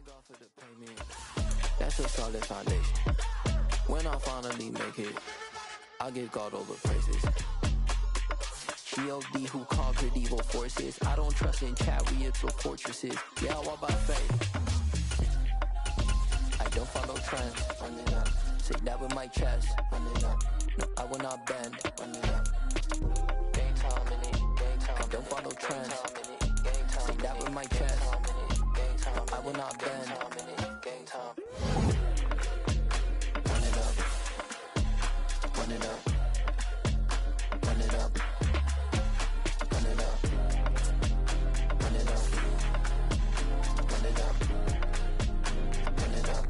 Thank God for the payment. That's a solid foundation. When I finally make it, I'll give God all the praises. G.O.D. who conquered evil forces. I don't trust in chariots or fortresses. Yeah, I walk by faith. I don't follow trends. Run it up. Say that with my chest. Run it up. No, I will not bend. Run it up. Game time in it. Game time. I don't follow trends. Say that with my chest. No, I will not bend. Game time. Run it up. Run it up. Run it up. Run it up. Run it up. Run it up. Run it up.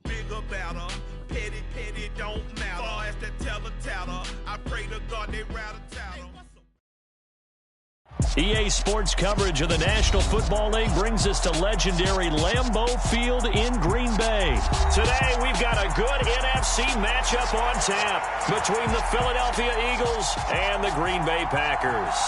Big about her, petty, don't matter. Far as that tattle, I pray to God they rattle tattle. EA Sports coverage of the National Football League brings us to legendary Lambeau Field in Green Bay. Today, we've got a good NFC matchup on tap between the Philadelphia Eagles and the Green Bay Packers.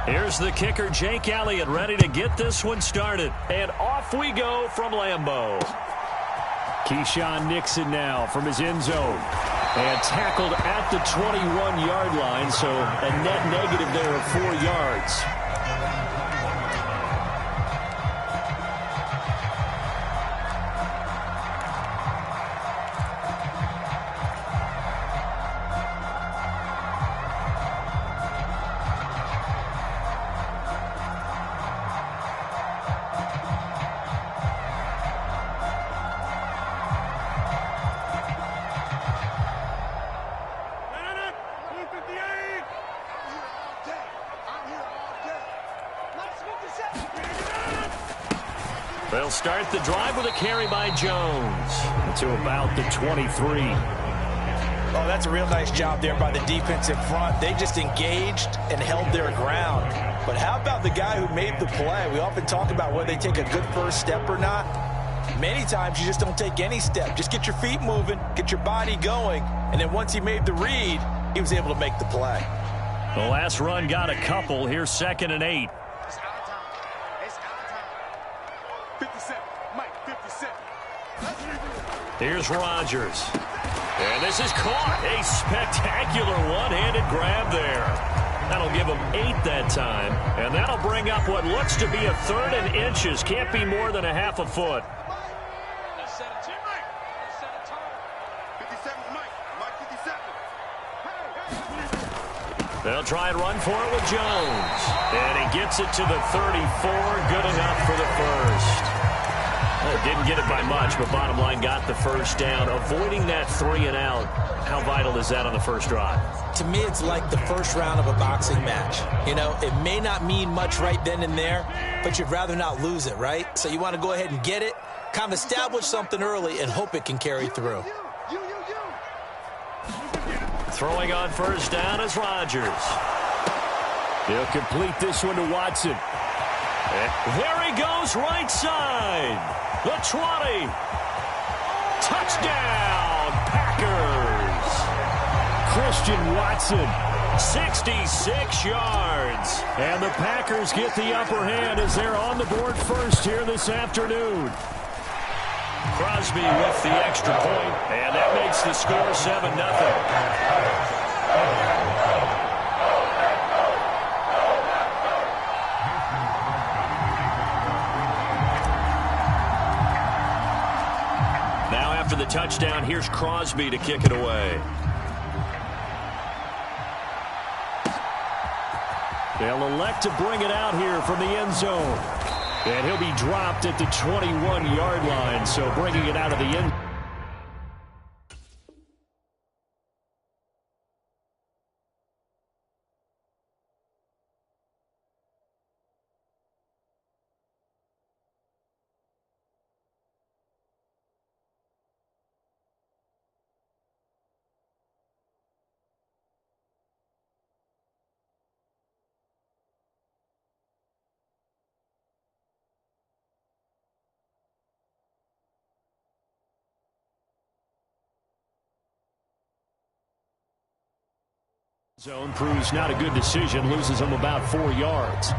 Here's the kicker, Jake Elliott, ready to get this one started. And off we go from Lambeau. Keyshawn Nixon now from his end zone. And tackled at the 21-yard line, so a net negative there of 4 yards. They'll start the drive with a carry by Jones to about the 23. Oh, that's a real nice job there by the defense in front. They just engaged and held their ground. But how about the guy who made the play? We often talk about whether they take a good first step or not. Many times you just don't take any step. Just get your feet moving, get your body going, and then once he made the read, he was able to make the play. The last run got a couple. Here's 2nd and 8. Here's Rodgers. And this is caught. A spectacular one-handed grab there. That'll give him 8 that time. And that'll bring up what looks to be a 3rd and inches. Can't be more than a half a foot. They'll try and run for it with Jones. And he gets it to the 34. Good enough for the first. Didn't get it by much, but bottom line got the first down. Avoiding that 3 and out, how vital is that on the first drive? To me, it's like the first round of a boxing match. You know, it may not mean much right then and there, but you'd rather not lose it, right? So you want to go ahead and get it, kind of establish something early, and hope it can carry through. Throwing on first down is Rodgers. He'll complete this one to Watson. There he goes, right side. The 20. Touchdown, Packers. Christian Watson, 66 yards. And the Packers get the upper hand as they're on the board first here this afternoon. Crosby with the extra point, and that makes the score 7-0. After the touchdown, here's Crosby to kick it away. They'll elect to bring it out here from the end zone. And he'll be dropped at the 21-yard line, so bringing it out of the end. Zone proves not a good decision, loses him about 4 yards.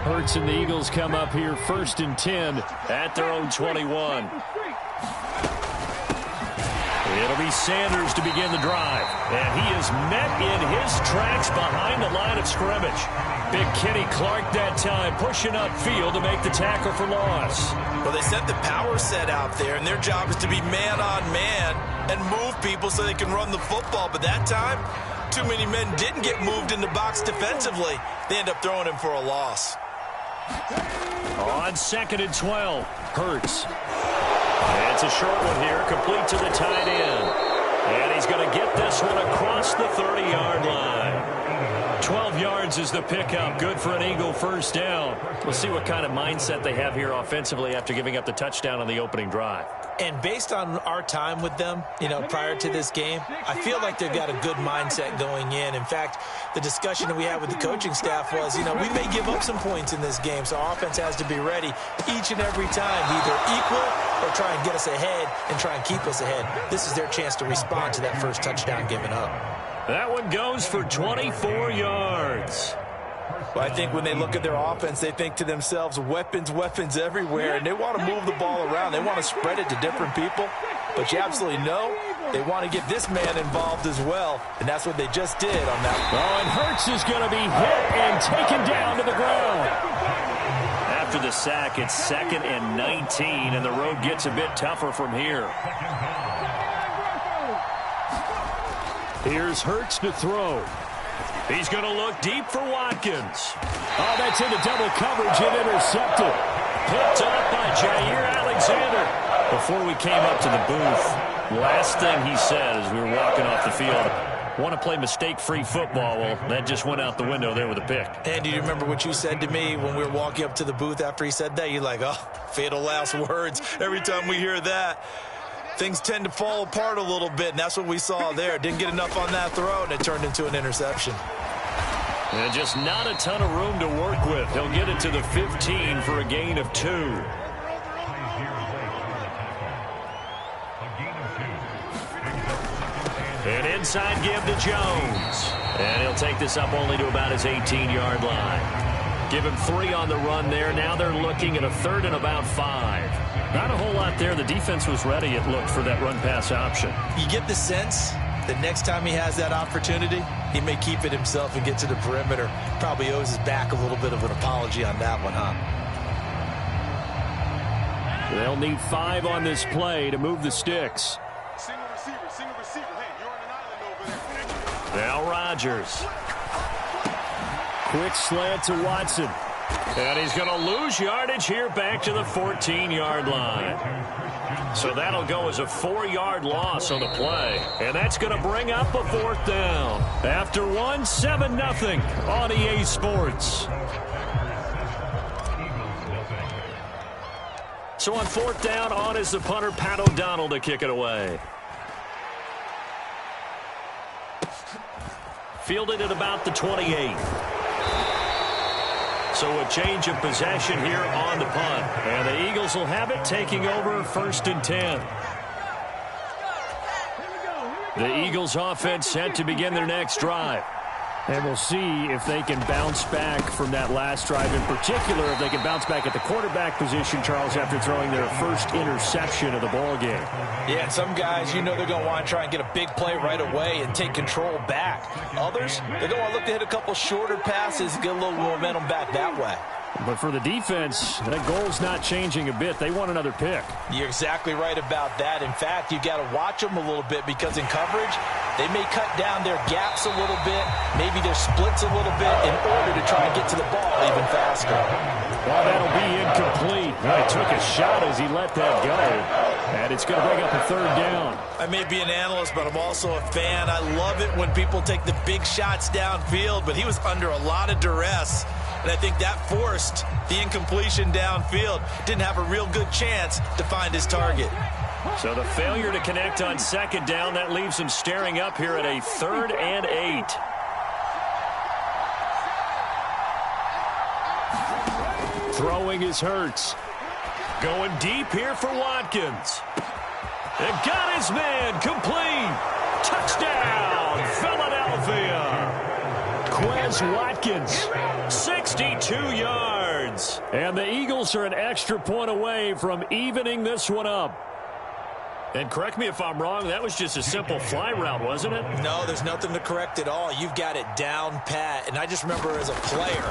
Hurts and the Eagles come up here 1st and 10 at their own 21. It'll be Sanders to begin the drive. And he is met in his tracks behind the line of scrimmage. Big Kenny Clark that time pushing upfield to make the tackle for loss. Well, they sent the power set out there, and their job is to be man-on-man and move people so they can run the football. But that time, too many men didn't get moved in the box defensively. They end up throwing him for a loss. On 2nd and 12, Hurts. It's a short one here, complete to the tight end. And he's going to get this one across the 30-yard line. 12 yards is the pickup. Good for an Eagle first down. We'll see what kind of mindset they have here offensively after giving up the touchdown on the opening drive. And based on our time with them, prior to this game, I feel like they've got a good mindset going in. In fact, the discussion that we had with the coaching staff was, we may give up some points in this game, so our offense has to be ready each and every time, either equal or try and get us ahead and try and keep us ahead. This is their chance to respond to that first touchdown given up. That one goes for 24 yards. Well, I think when they look at their offense, they think to themselves, weapons everywhere, and they want to move the ball around. They want to spread it to different people, but you absolutely know they want to get this man involved as well, and that's what they just did on that. Oh, and Hurts is going to be hit and taken down to the ground. After the sack, it's 2nd and 19, and the road gets a bit tougher from here. Here's Hurts to throw. He's going to look deep for Watkins. Oh, that's into double coverage and intercepted. Picked up by Jair Alexander. Before we came up to the booth, last thing he said as we were walking off the field, want to play mistake-free football. Well, that just went out the window there with a pick. And do you remember what you said to me when we were walking up to the booth after he said that? You're like, oh, fatal last words. Every time we hear that, things tend to fall apart a little bit, and that's what we saw there. Didn't get enough on that throw, and it turned into an interception. And just not a ton of room to work with. He'll get it to the 15 for a gain of 2. An inside give to Jones. And he'll take this up only to about his 18-yard line. Give him 3 on the run there. Now they're looking at a 3rd and about 5. Not a whole lot there. The defense was ready, it looked, for that run-pass option. You get the sense that next time he has that opportunity, he may keep it himself and get to the perimeter. Probably owes his back a little bit of an apology on that one, huh? They'll need 5 on this play to move the sticks. Single receiver. Hey, you're on an island over there. Now Rodgers. Quick slant to Watson. And he's going to lose yardage here back to the 14-yard line. So that'll go as a 4-yard loss on the play. And that's going to bring up a 4th down. After 7-0 on EA Sports. So on 4th down, on is the punter, Pat O'Donnell, to kick it away. Fielded at about the 28. So a change of possession here on the punt. And the Eagles will have it, taking over 1st and 10. The Eagles offense set to begin their next drive. And we'll see if they can bounce back from that last drive. In particular, if they can bounce back at the quarterback position, Charles, after throwing their first interception of the ball game. Yeah, and some guys, they're going to want to try and get a big play right away and take control back. Others, they're going to want to look to hit a couple shorter passes and get a little momentum back that way. But for the defense, that goal's not changing a bit. They want another pick. You're exactly right about that. In fact, you've got to watch them a little bit because in coverage, they may cut down their gaps a little bit, maybe their splits a little bit in order to try and get to the ball even faster. Well, that'll be incomplete. Well, he took a shot as he let that go. And it's going to bring up a 3rd down. I may be an analyst, but I'm also a fan. I love it when people take the big shots downfield, but he was under a lot of duress. And I think that forced the incompletion downfield. Didn't have a real good chance to find his target. So the failure to connect on second down, that leaves him staring up here at a 3rd and 8. Throwing is Hurts. Going deep here for Watkins. And got his man complete. Touchdown, Philadelphia. Quez Watkins, 62 yards. And the Eagles are an extra point away from evening this one up. And correct me if I'm wrong, that was just a simple fly route, wasn't it? No, there's nothing to correct at all. You've got it down pat. And I just remember as a player,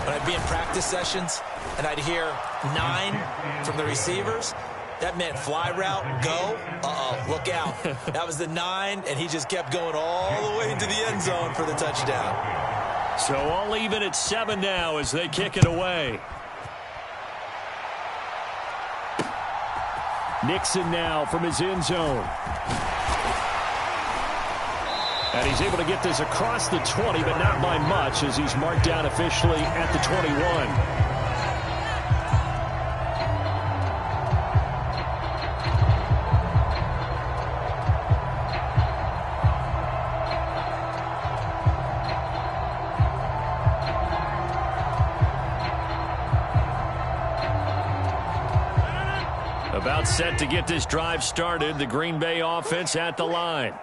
when I'd be in practice sessions, and I'd hear 9 from the receivers, that meant fly route, go. Look out. That was the 9, and he just kept going all the way into the end zone for the touchdown. So all even at 7 now as they kick it away. Nixon now from his end zone. And he's able to get this across the 20, but not by much as he's marked down officially at the 21. About set to get this drive started. The Green Bay offense at the line.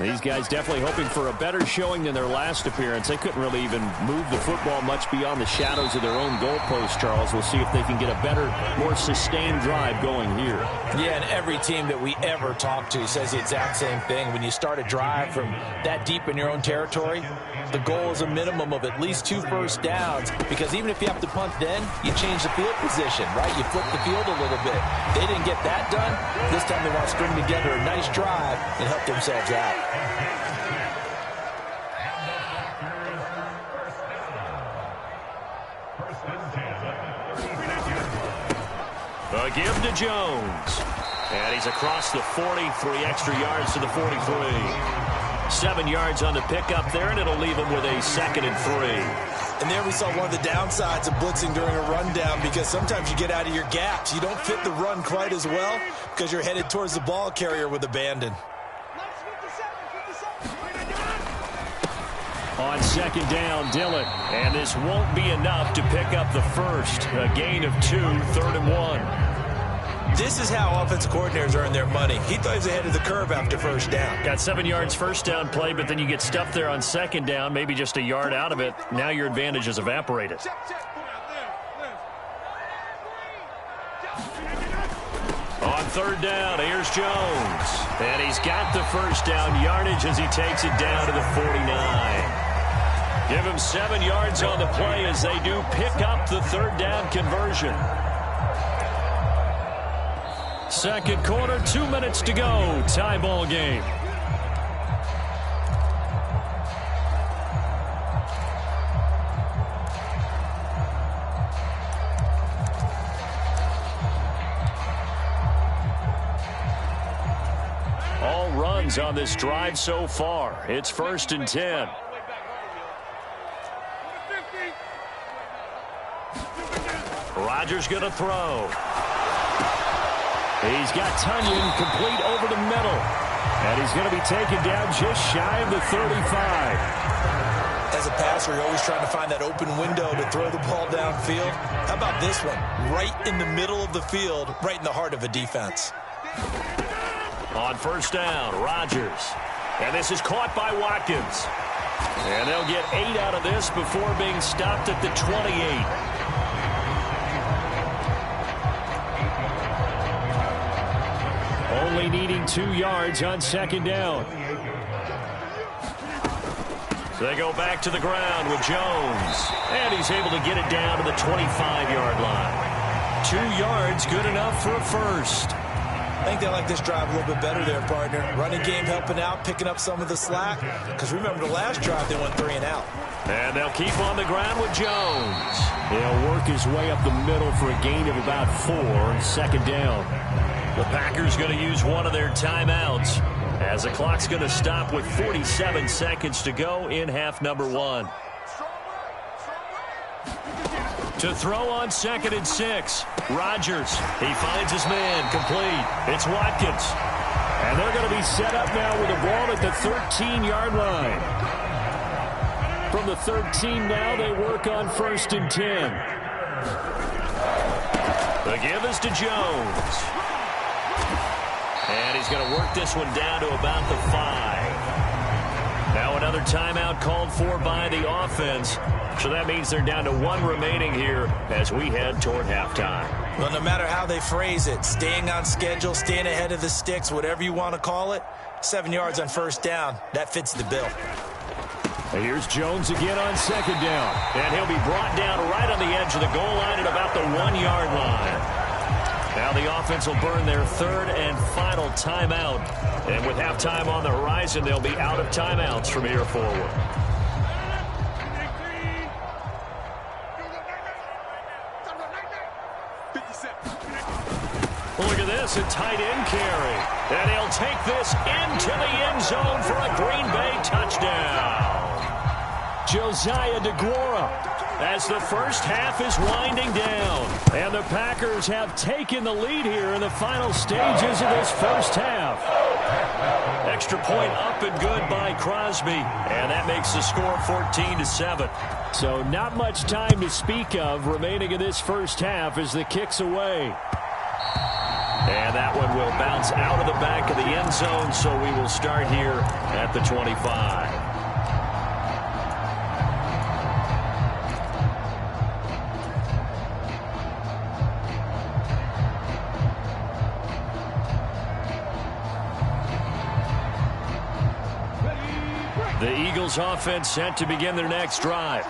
These guys definitely hoping for a better showing than their last appearance. They couldn't really even move the football much beyond the shadows of their own goalpost, Charles. We'll see if they can get a better, more sustained drive going here. Yeah, and every team that we ever talk to says the exact same thing. When you start a drive from that deep in your own territory, the goal is a minimum of at least 2 first downs, because even if you have to punt then, you change the field position, right? You flip the field a little bit. They didn't get that done. This time they want to string together a nice drive and help themselves out. A give to Jones. And he's across the 40, 3 extra yards to the 43. 7 yards on the pickup there, and it'll leave him with a 2nd and 3. And there we saw one of the downsides of blitzing during a rundown, because sometimes you get out of your gaps. You don't fit the run quite as well because you're headed towards the ball carrier with abandon. On second down, Dillon. And this won't be enough to pick up the first. A gain of 2, 3rd and 1. This is how offensive coordinators earn their money. He thought he was ahead of the curve after first down. Got 7 yards first down play, but then you get stuffed there on second down, maybe just a yard out of it. Now your advantage is evaporated. On third down, here's Jones. And he's got the first down yardage as he takes it down to the 49. Give him 7 yards on the play as they do pick up the 3rd down conversion. Second quarter, 2 minutes to go. Tie ball game. All runs on this drive so far. It's 1st and 10. Rodgers going to throw. He's got Tunyon complete over the middle. And he's going to be taken down just shy of the 35. As a passer, you're always trying to find that open window to throw the ball downfield. How about this one? Right in the middle of the field, right in the heart of a defense. On first down, Rodgers. And this is caught by Watkins. And they'll get 8 out of this before being stopped at the 28. Only needing 2 yards on second down. So they go back to the ground with Jones. And he's able to get it down to the 25-yard line. 2 yards, good enough for a first. I think they like this drive a little bit better there, partner. Running game helping out, picking up some of the slack. Because remember, the last drive, they went 3 and out. And they'll keep on the ground with Jones. He'll work his way up the middle for a gain of about 4, second down. The Packers going to use one of their timeouts as the clock's going to stop with 47 seconds to go in half number 1. To throw on 2nd and 6. Rodgers. He finds his man. Complete. It's Watkins. And they're going to be set up now with the ball at the 13-yard line. From the 13 now, they work on 1st and 10. The give is to Jones. And he's going to work this one down to about the 5. Now another timeout called for by the offense. So that means they're down to 1 remaining here as we head toward halftime. Well, no matter how they phrase it, staying on schedule, staying ahead of the sticks, whatever you want to call it, 7 yards on 1st down, that fits the bill. Here's Jones again on 2nd down. And he'll be brought down right on the edge of the goal line at about the 1-yard line. Now the offense will burn their 3rd and final timeout. And with halftime on the horizon, they'll be out of timeouts from here forward. Well, look at this, a tight end carry. And he'll take this into the end zone for a Green Bay touchdown. Josiah DeGuara as the first half is winding down. And the Packers have taken the lead here in the final stages of this first half. Extra point up and good by Crosby. And that makes the score 14-7. So not much time to speak of remaining in this first half as the kick's away. And that one will bounce out of the back of the end zone, so we will start here at the 25. The Eagles offense set to begin their next drive.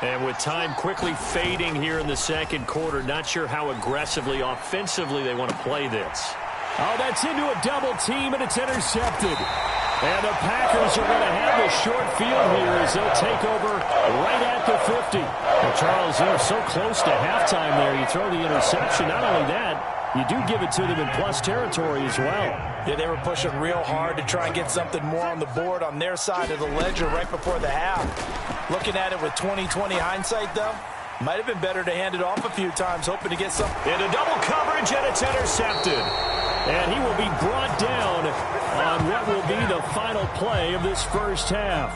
And with time quickly fading here in the second quarter, not sure how aggressively, offensively they want to play this. Oh, that's into a double team, and it's intercepted. And the Packers are going to have the short field here as they'll take over right at the 50. Well, Charles, they're so close to halftime there. You throw the interception. Not only that, you do give it to them in plus territory as well. Yeah, they were pushing real hard to try and get something more on the board on their side of the ledger right before the half. Looking at it with 20/20 hindsight, though, might have been better to hand it off a few times, hoping to get some. Into double coverage, and it's intercepted. And he will be brought down on what will be the final play of this first half.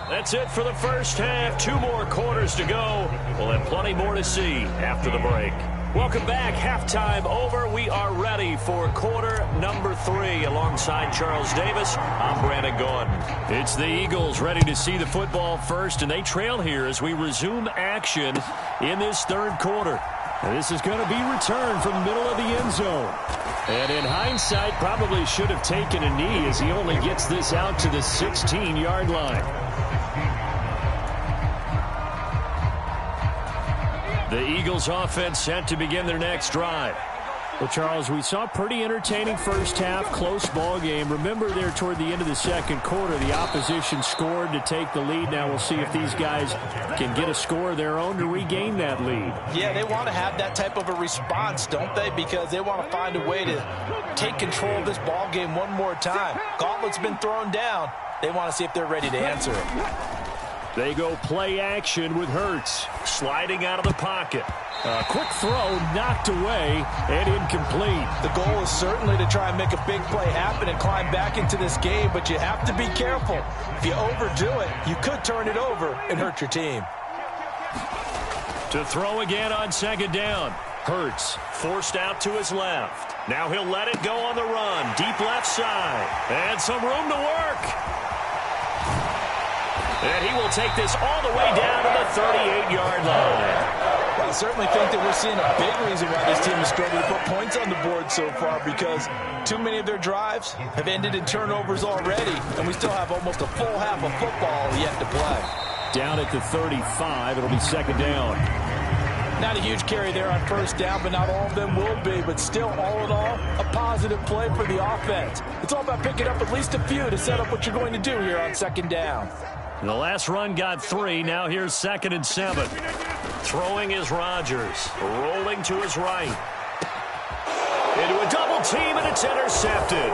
That's it for the first half. 2 more quarters to go. We'll have plenty more to see after the break. Welcome back. Halftime over. We are ready for quarter number 3. Alongside Charles Davis, I'm Brandon Gordon. It's the Eagles ready to see the football first, and they trail here as we resume action in this third quarter. And this is going to be returned from the middle of the end zone. And in hindsight, probably should have taken a knee as he only gets this out to the 16-yard line. The Eagles offense set to begin their next drive. Well, Charles, we saw a pretty entertaining first half, close ball game. Remember there toward the end of the second quarter, the opposition scored to take the lead. Now we'll see if these guys can get a score of their own to regain that lead. Yeah, they want to have that type of a response, don't they? Because they want to find a way to take control of this ball game one more time. Gauntlet's been thrown down. They want to see if they're ready to answer it. They go play action with Hurts. Sliding out of the pocket. A quick throw knocked away and incomplete. The goal is certainly to try and make a big play happen and climb back into this game, but you have to be careful. If you overdo it, you could turn it over and hurt your team. To throw again on second down. Hurts forced out to his left. Now he'll let it go on the run. Deep left side. And some room to work. And he will take this all the way down to the 38-yard line. Well, I certainly think that we're seeing a big reason why this team is struggling to put points on the board so far, because too many of their drives have ended in turnovers already, and we still have almost a full half of football yet to play. Down at the 35, it'll be second down. Not a huge carry there on first down, but not all of them will be. But still, all in all, a positive play for the offense. It's all about picking up at least a few to set up what you're going to do here on second down. The last run got 3. Now here's 2nd and 7. Throwing is Rodgers. Rolling to his right. Into a double team, and it's intercepted.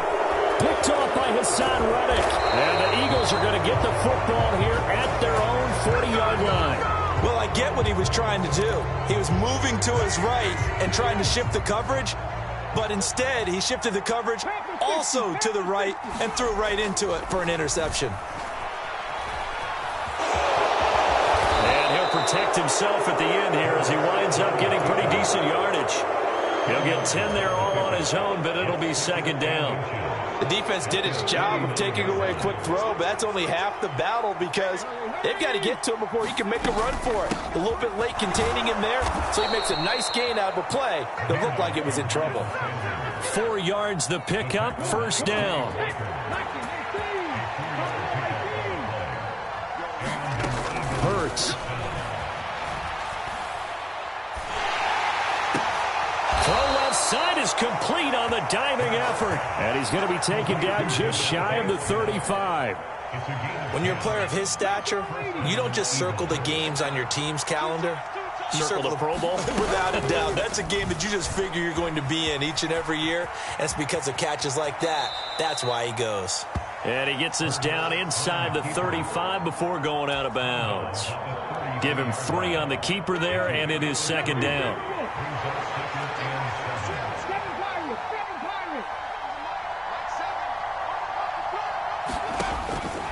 Picked off by Hassan Reddick. And the Eagles are going to get the football here at their own 40-yard line. Well, I get what he was trying to do. He was moving to his right and trying to shift the coverage, but instead he shifted the coverage also to the right and threw right into it for an interception. And he'll protect himself at the end here as he winds up getting pretty decent yardage. He'll get 10 there all on his own, but it'll be second down. The defense did its job of taking away a quick throw, but that's only half the battle because they've got to get to him before he can make a run for it. A little bit late containing him there, so he makes a nice gain out of a play that looked like it was in trouble. 4 yards the pickup, first down. Hurts. Throw left side is complete on the diving effort. And he's going to be taken down just shy of the 35. When you're a player of his stature, you don't just circle the games on your team's calendar. You circle the Pro Bowl? Without a doubt. That's a game that you just figure you're going to be in each and every year. And it's because of catches like that. That's why he goes. And he gets us down inside the 35 before going out of bounds. Give him 3 on the keeper there, and it is second down.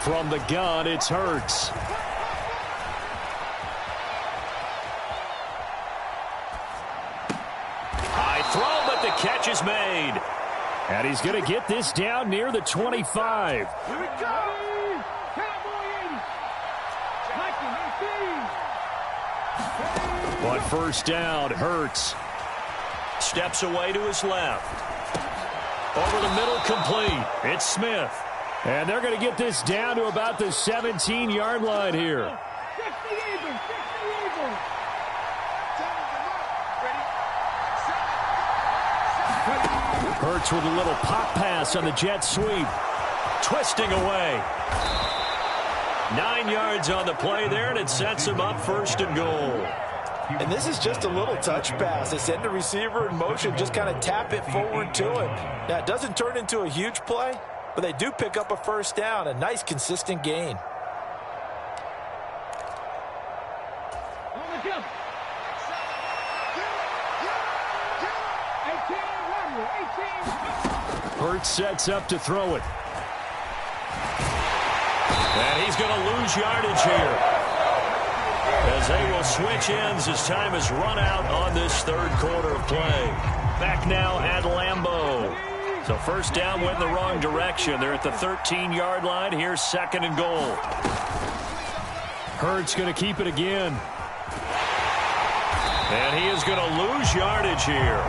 From the gun, it's Hurts. High throw, but the catch is made. And he's going to get this down near the 25. Here we go. But first down, Hurts. Steps away to his left. Over the middle, complete. It's Smith. And they're going to get this down to about the 17-yard line here. Hurts with a little pop pass on the jet sweep. Twisting away. 9 yards on the play there, and it sets him up first and goal. And this is just a little touch pass. They send the receiver in motion, just kind of tap it forward to him. Now, it doesn't turn into a huge play, but they do pick up a first down, a nice, consistent gain. Hurts sets up to throw it. And he's going to lose yardage here, as they will switch ends as time has run out on this third quarter of play. Back now at Lambeau. So first down went in the wrong direction. They're at the 13-yard line. Here's second and goal. Hurts going to keep it again. And he is going to lose yardage here.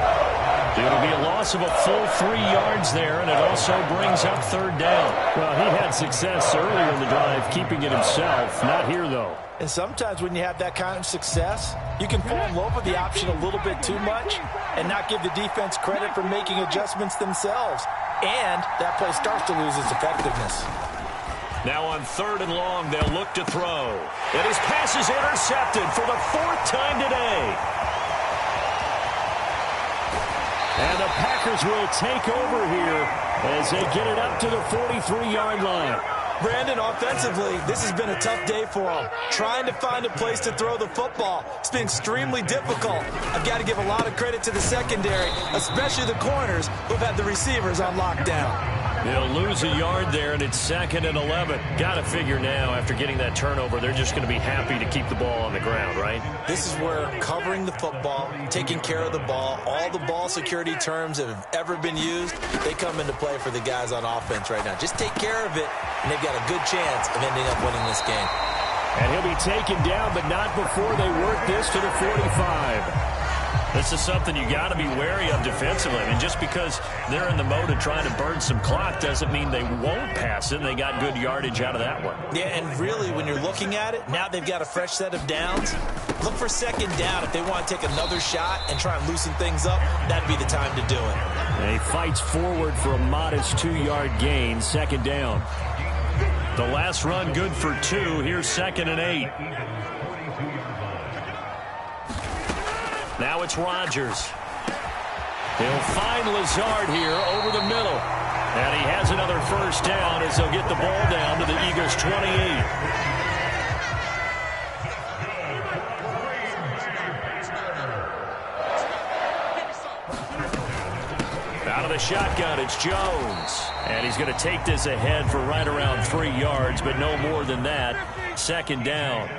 It'll be a loss of a full 3 yards there, and it also brings up third down. Well, he had success earlier in the drive, keeping it himself. Not here, though. And sometimes when you have that kind of success, you can fall in love with the option a little bit too much and not give the defense credit for making adjustments themselves. And that play starts to lose its effectiveness. Now on third and long, they'll look to throw. And his pass is intercepted for the 4th time today. And the Packers will take over here as they get it up to the 43-yard line. Brandon, offensively, this has been a tough day for them. Trying to find a place to throw the football. It's been extremely difficult. I've got to give a lot of credit to the secondary, especially the corners who've had the receivers on lockdown. They'll lose a yard there, and it's 2nd and 11. Got to figure now, after getting that turnover, they're just going to be happy to keep the ball on the ground, right? This is where covering the football, taking care of the ball, all the ball security terms that have ever been used, they come into play for the guys on offense right now. Just take care of it, and they've got a good chance of ending up winning this game. And he'll be taken down, but not before they work this to the 45. This is something you got to be wary of defensively. I mean, just because they're in the mode of trying to burn some clock doesn't mean they won't pass it. They got good yardage out of that one. Yeah, and really, when you're looking at it, now they've got a fresh set of downs. Look for second down. If they want to take another shot and try and loosen things up, that'd be the time to do it. And he fights forward for a modest 2-yard gain, second down. The last run good for 2. Here's 2nd and 8. Now it's Rodgers. He'll find Lazard here over the middle. And he has another first down as they'll get the ball down to the Eagles' 28. Out of the shotgun, it's Jones. And he's going to take this ahead for right around 3 yards, but no more than that. Second down.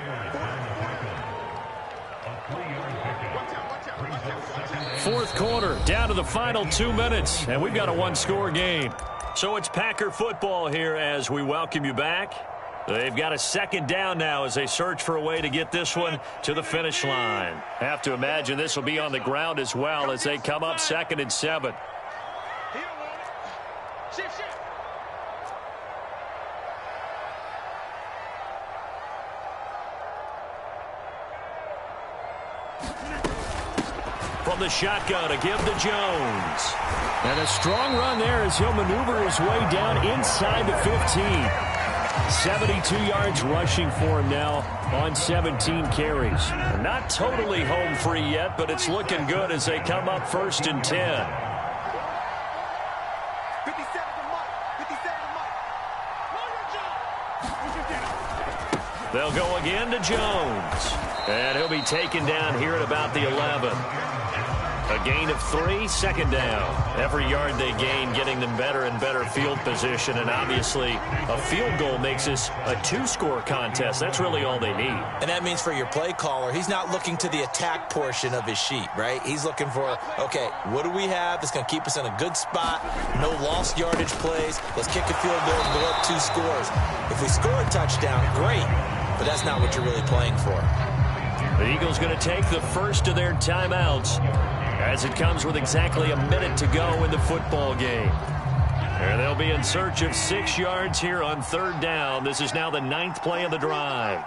Fourth quarter, down to the final 2 minutes, and we've got a one-score game. So it's Packer football here as we welcome you back. They've got a second down now as they search for a way to get this one to the finish line. Have to imagine this will be on the ground as well as they come up 2nd and 7. From the shotgun, a give to Jones. And a strong run there as he'll maneuver his way down inside the 15. 72 yards rushing for him now on 17 carries. Not totally home free yet, but it's looking good as they come up 1st and 10. They'll go again to Jones. And he'll be taken down here at about the 11. A gain of 3, second down. Every yard they gain getting them better and better field position. And obviously a field goal makes this a 2-score contest. That's really all they need. And that means for your play caller, he's not looking to the attack portion of his sheet, right? He's looking for, okay, what do we have that's going to keep us in a good spot? No lost yardage plays. Let's kick a field goal and go up 2 scores. If we score a touchdown, great. But that's not what you're really playing for. The Eagles going to take the first of their timeouts as it comes with exactly a minute to go in the football game. And they'll be in search of 6 yards here on 3rd down. This is now the 9th play of the drive.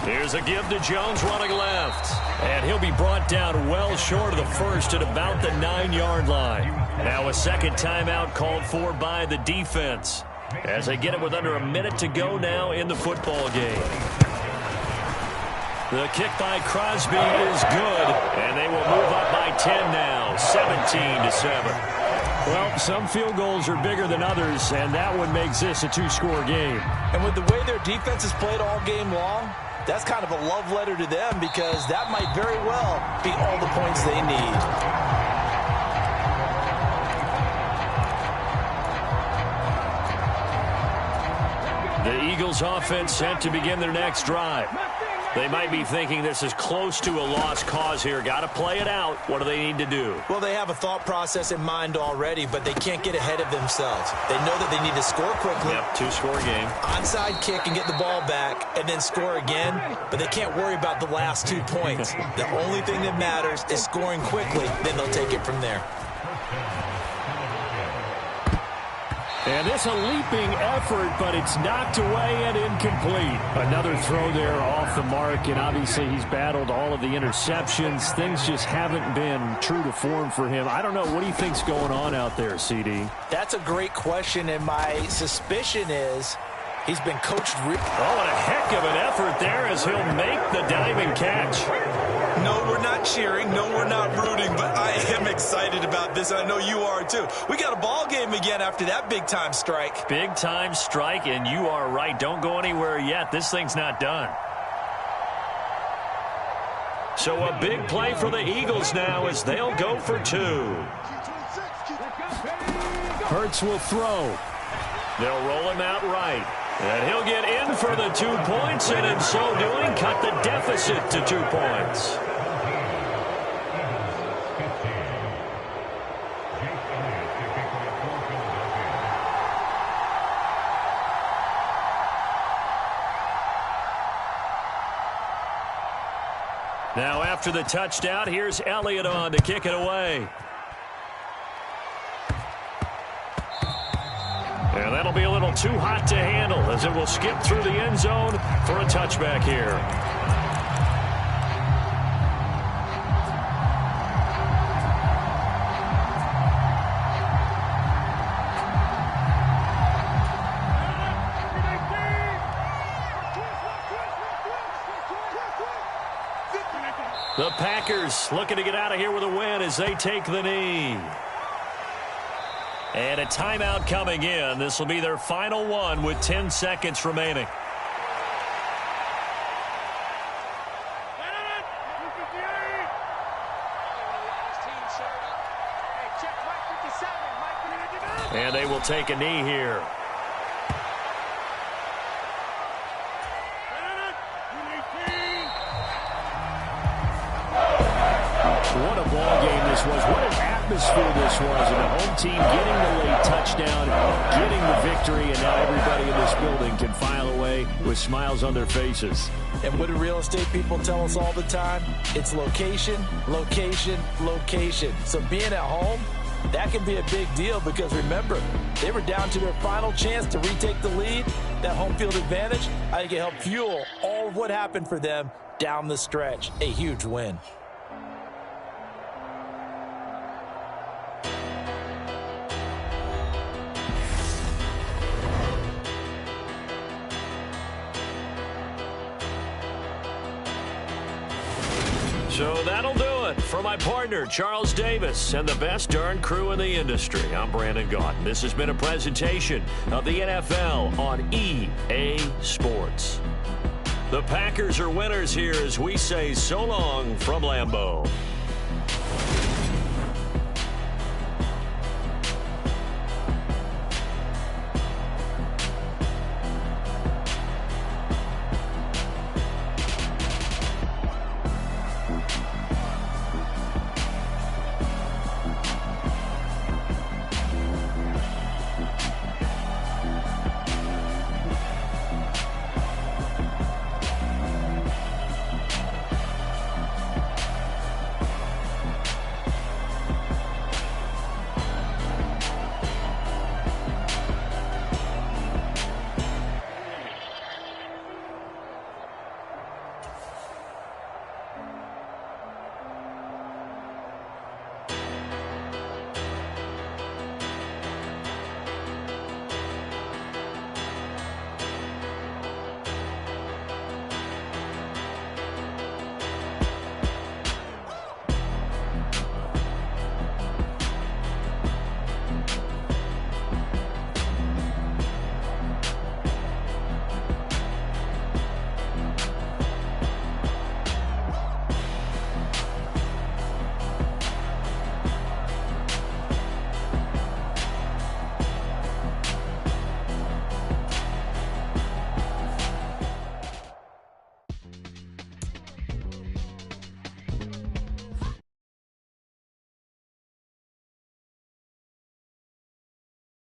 Here's a give to Jones running left. And he'll be brought down well short of the first at about the 9-yard line. Now a second timeout called for by the defense as they get it with under a minute to go now in the football game. The kick by Crosby is good, and they will move up by 10 now, 17-7. Well, some field goals are bigger than others, and that one makes this a 2-score game. And with the way their defense has played all game long, that's kind of a love letter to them because that might very well be all the points they need. The Eagles offense set to begin their next drive. They might be thinking this is close to a lost cause here. Got to play it out. What do they need to do? Well, they have a thought process in mind already, but they can't get ahead of themselves. They know that they need to score quickly. Yep, 2-score game. Onside kick and get the ball back and then score again, but they can't worry about the last 2 points. The only thing that matters is scoring quickly, then they'll take it from there. And this a leaping effort, but it's knocked away and incomplete. Another throw there off the mark, and obviously he's battled all of the interceptions. Things just haven't been true to form for him. I don't know. What do you think's going on out there, CD? That's a great question, and my suspicion is he's been coached. Oh, and a heck of an effort there as he'll make the diving catch. No, we're not cheering. No, we're not rooting, but I am excited about this. I know you are too. We got a ball game again after that big-time strike. Big-time strike, and you are right. Don't go anywhere yet. This thing's not done. So a big play for the Eagles now as they'll go for 2. Hurts will throw. They'll roll him out right. And he'll get in for the 2 points, and in so doing, cut the deficit to 2 points. Now after the touchdown, here's Elliott on to kick it away. And that'll be a little too hot to handle as it will skip through the end zone for a touchback here. The Packers looking to get out of here with a win as they take the knee. And a timeout coming in. This will be their final one with 10 seconds remaining. And they will take a knee here. What a ball game this was. What an atmosphere this was. And the home team getting the late touchdown, getting the victory, and now everybody in this building can file away with smiles on their faces. And what do real estate people tell us all the time? It's location, location, location. So being at home, that can be a big deal because, remember, they were down to their final chance to retake the lead. That home field advantage, I think it helped fuel all of what happened for them down the stretch. A huge win. So that'll do it for my partner, Charles Davis, and the best darn crew in the industry. I'm Brandon Gaudin. This has been a presentation of the NFL on EA Sports. The Packers are winners here as we say so long from Lambeau.